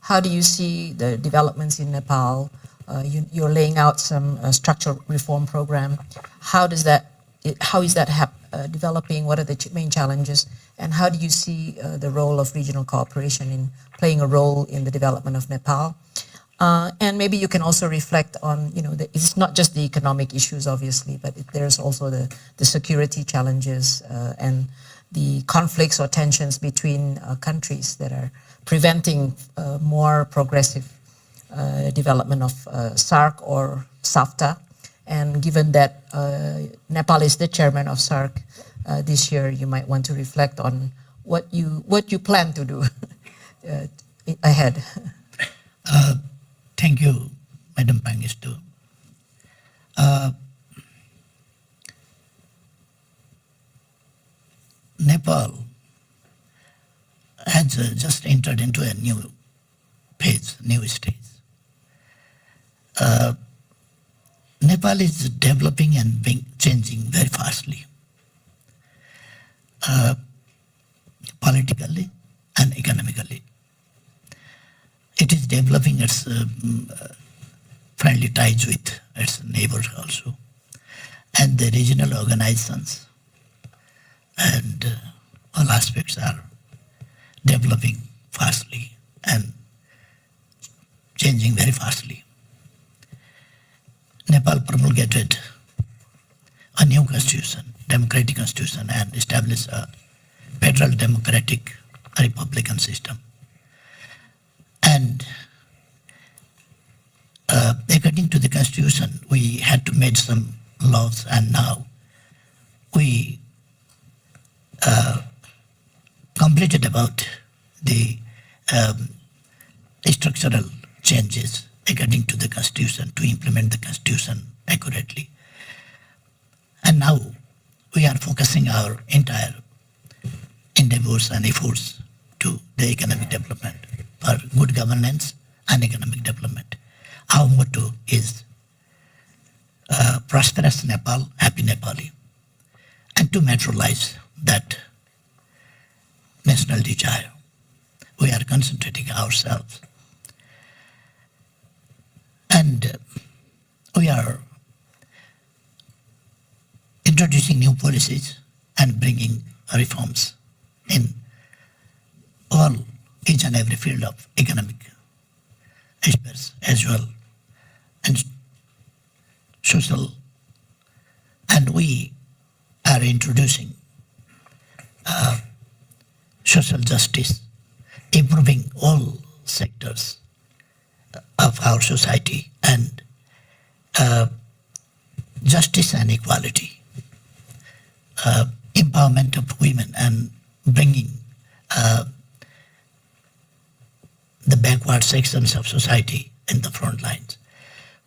how do you see the developments in Nepal? You're laying out some structural reform program. How is that developing? What are the main challenges? And how do you see the role of regional cooperation in playing a role in the development of Nepal? And maybe you can also reflect on, it's not just the economic issues, obviously, but there's also the security challenges and the conflicts or tensions between countries that are preventing more progressive development of SAARC or SAFTA. And given that Nepal is the chairman of SAARC this year, you might want to reflect on what you plan to do ahead. Thank you, Madam Pangistu. Nepal has just entered into a new phase, new stage. Nepal is developing and changing very fastly, politically and economically. It is developing its friendly ties with its neighbors also, and the regional organizations and all aspects are developing fastly and changing very fastly. Nepal promulgated a new constitution, democratic constitution, and established a federal democratic republican system. And according to the constitution, we had to make some laws, and now we completed about the structural changes according to the constitution to implement the constitution accurately. And now we are focusing our entire endeavors and efforts to the economic development for good governance and economic development. Our motto is prosperous Nepal, happy Nepali. And to materialize that national desire, we are concentrating ourselves. And we are introducing new policies and bringing reforms in each and every field of economic aspects as well, and social. And we are introducing social justice, improving all sectors of our society, and justice and equality, empowerment of women, and bringing the backward sections of society in the front lines.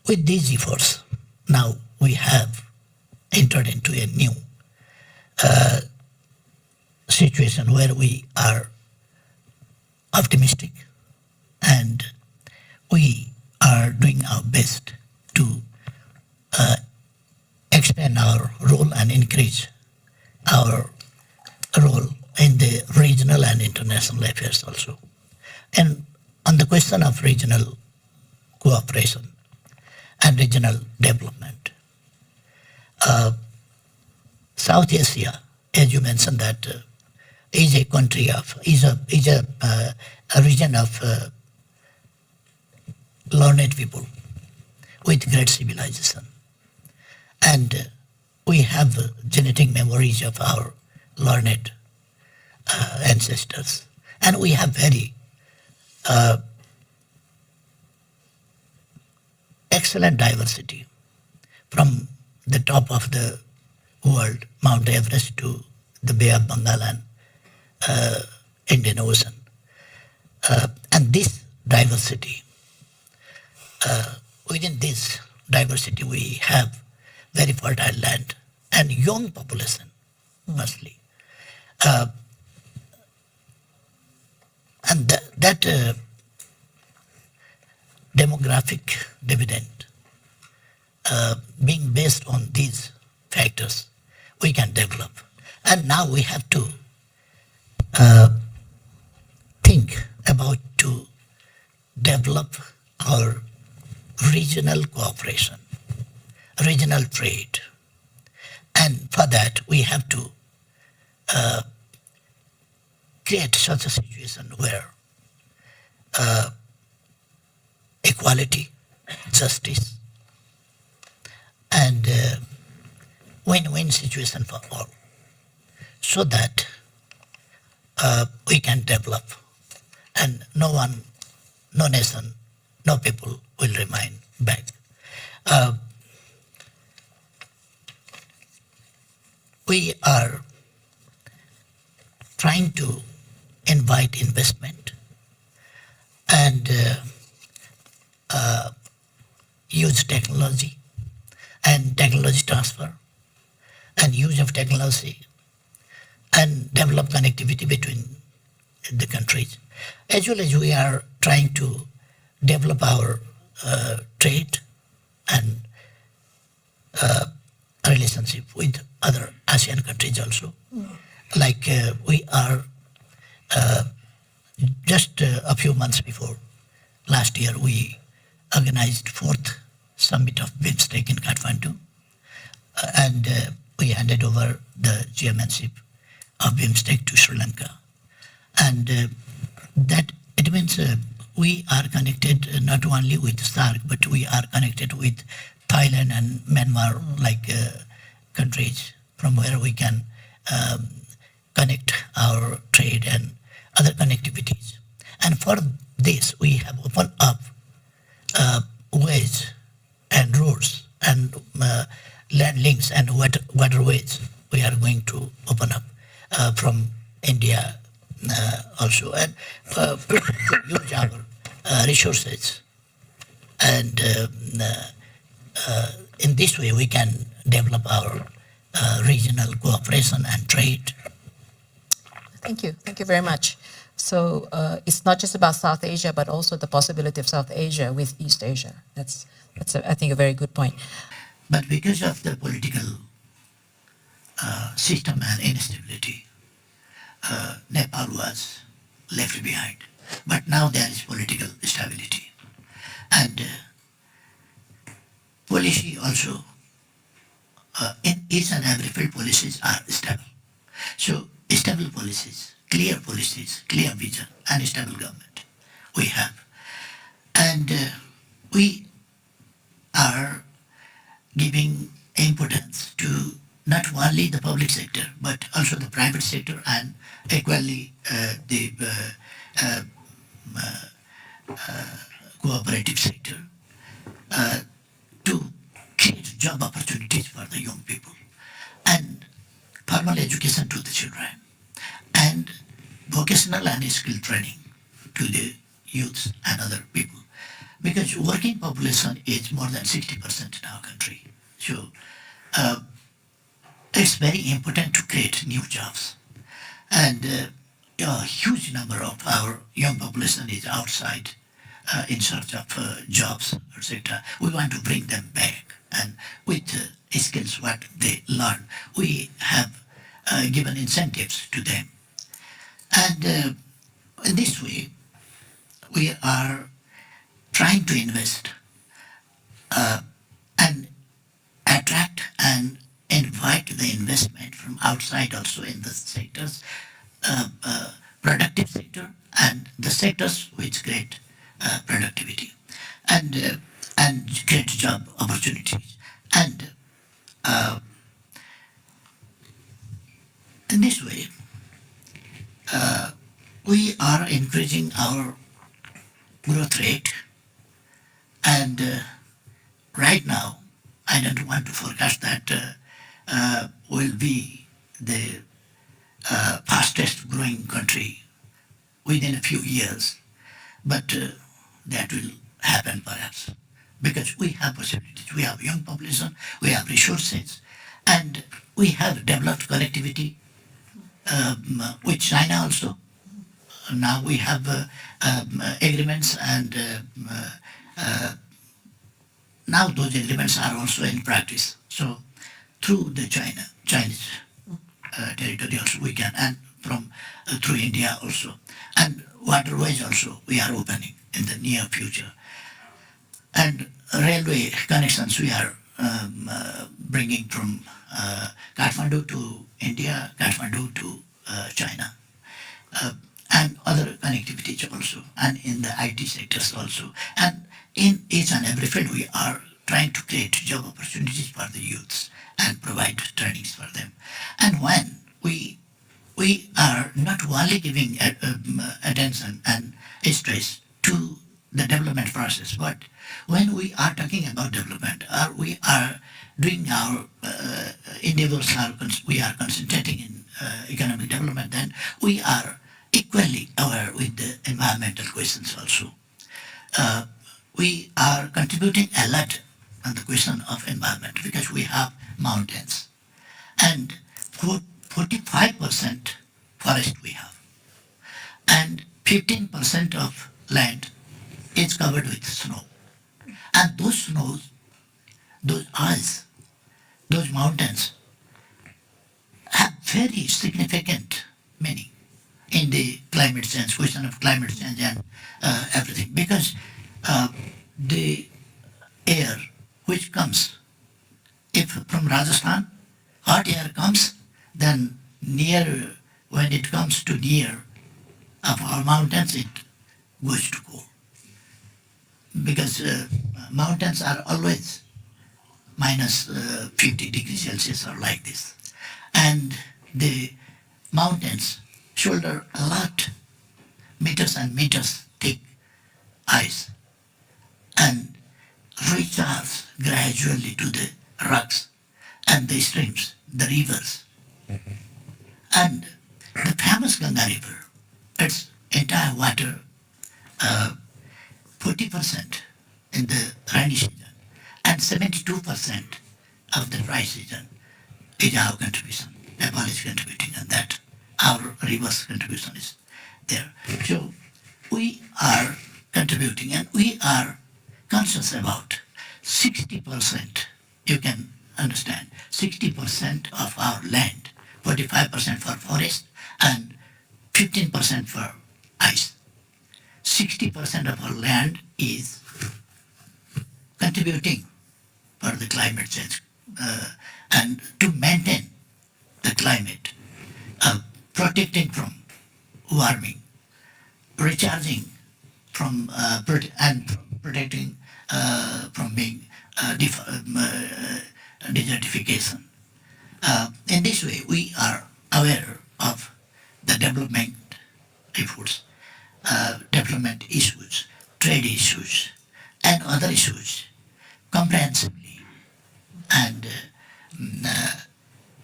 With these efforts, now we have entered into a new situation where we are optimistic, and we are doing our best to expand our role and increase our role in the regional and international affairs also. And on the question of regional cooperation and regional development, South Asia, as you mentioned, that is a country of, is a region of learned people with great civilization. And we have genetic memories of our learned ancestors. And we have very excellent diversity, from the top of the world, Mount Everest, to the Bay of Bengal and Indian Ocean. And this diversity, within this diversity, we have very fertile land and young population, mostly. And that demographic dividend, being based on these factors, we can develop. And now we have to think about to develop our regional cooperation, regional trade. And for that, we have to create such a situation where equality, justice, and win-win situation for all, so that we can develop and no one, no nation, no people will remain back. We are trying to invite investment and use technology and technology transfer and use of technology and develop connectivity between the countries. As well as we are trying to develop our trade and relationship with other ASEAN countries also. Like we are just a few months before last year, we organized fourth summit of BIMSTEC in Kathmandu, and we handed over the chairmanship of BIMSTEC to Sri Lanka. And that it means we are connected not only with SAARC, but we are connected with Thailand and Myanmar, like countries from where we can connect our trade and other connectivities. And for this, we have opened up ways and roads and land links and waterways we are going to open up from India also, and use our resources. And in this way, we can develop our regional cooperation and trade. Thank you. Thank you very much. So it's not just about South Asia, but also the possibility of South Asia with East Asia. That's I think, a very good point. But because of the political system and instability, Nepal was left behind. But now there is political stability. And policy also, in each and every field, policies are stable. So stable policies, clear vision, and stable government we have. And we are giving importance to not only the public sector, but also the private sector and equally the cooperative sector to create job opportunities for the young people and formal education to the children and vocational and skill training to the youths and other people. Because working population is more than 60% in our country. So it's very important to create new jobs. And a huge number of our young population is outside in search of jobs, etc. We want to bring them back, and with skills what they learn, we have given incentives to them. And in this way, we are trying to invest and attract and invite the investment from outside also in the sectors, productive sector and the sectors which create productivity and create job opportunities. And in this way, we are increasing our growth rate. And right now, I don't want to forecast that will be the fastest growing country within a few years, but that will happen perhaps because we have possibilities. We have young population, we have resources, and we have developed connectivity with China also. Now we have agreements, and now those agreements are also in practice. So through the Chinese territory also we can, and from through India also, and waterways also we are opening. in the near future. And railway connections we are bringing from Kathmandu to India, Kathmandu to China, and other connectivities also, and in the IT sectors also. And in each and every field, we are trying to create job opportunities for the youths and provide trainings for them. And when we are not only giving attention and stress to the development process, but when we are talking about development, or we are doing our endeavors, we are concentrating in economic development, then we are equally aware with the environmental questions also. We are contributing a lot on the question of environment because we have mountains and 45% forest we have, and 15% of land is covered with snow. And those snows, those ice, those mountains have very significant meaning in the climate change, question of climate change and everything. Because the air which comes, if from Rajasthan, hot air comes, then near, when it comes to near of our mountains, it goes to cold. Because mountains are always minus 50 degrees Celsius or like this. And the mountains shoulder a lot, meters and meters thick ice, and recharge gradually to the rocks and the streams, the rivers. And the famous Ganga River, its entire water, 40% in the rainy season and 72% of the dry season is our contribution. Nepal is contributing on that. Our rivers contribution is there. So we are contributing and we are conscious about 60%, you can understand, 60% of our land, 45% for forest and 15% for ice. 60% of our land is contributing for the climate change and to maintain the climate, protecting from warming, recharging from and protecting from being desertification. In this way, we are aware of the development efforts, development issues, trade issues, and other issues comprehensively. And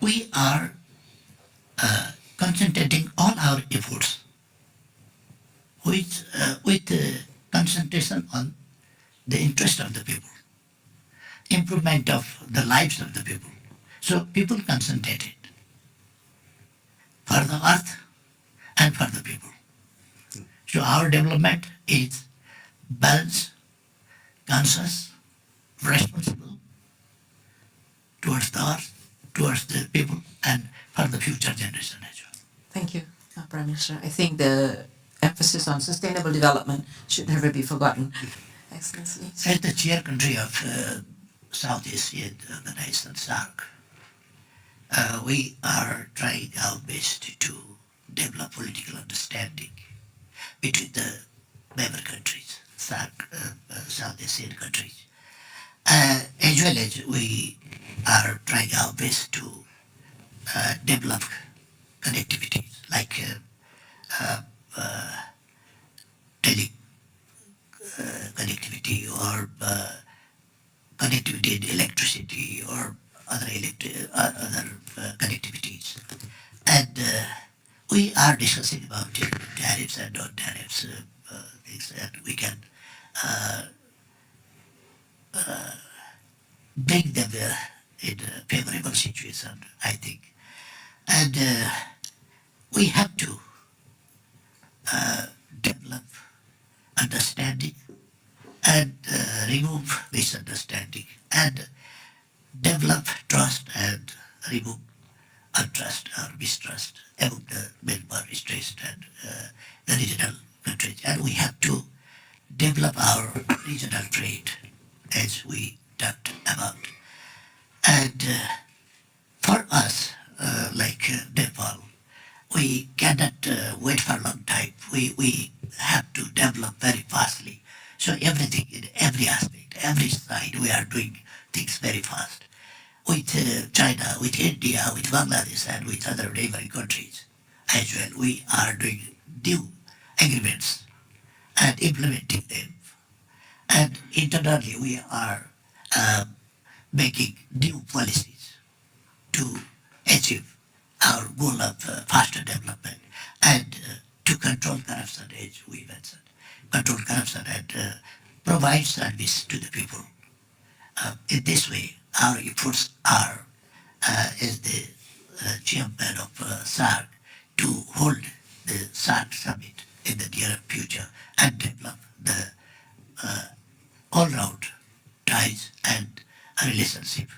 we are concentrating all our efforts with concentration on the interest of the people, improvement of the lives of the people. So people concentrated for the earth and for the people. So our development is balanced, conscious, responsible towards the earth, towards the people, and for the future generation as well. Thank you, Prime Minister. I think the emphasis on sustainable development should never be forgotten. Excellency. As the chair country of Southeast Asia Organization, SAARC, we are trying our best to develop political understanding between the member countries, SAARC, South Asian countries, as well as we are trying our best to develop connectivities like tele connectivity or connectivity in electricity or other connectivities. And we are discussing about tariffs and non-tariffs things, and we can bring them in a favorable situation, I think. And we have to develop understanding and remove misunderstanding and develop trust and remove untrust or mistrust among the member states and the regional countries. And we have to develop our regional trade, as we talked about. And for us, Nepal, we cannot wait for a long time. We have to develop very fastly. So everything, in every aspect, every side, we are doing things very fast. With China, with India, with Bangladesh, and with other neighboring countries as well, we are doing new agreements and implementing them. And internally, we are making new policies to achieve our goal of faster development and to control corruption, as we mentioned, control corruption and provide service to the people. In this way, our efforts are, as the chairman of SARC, to hold the SARC summit in the near future and develop the all-round ties and a relationship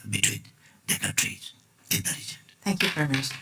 between the countries in the region. Thank you, Prime Minister.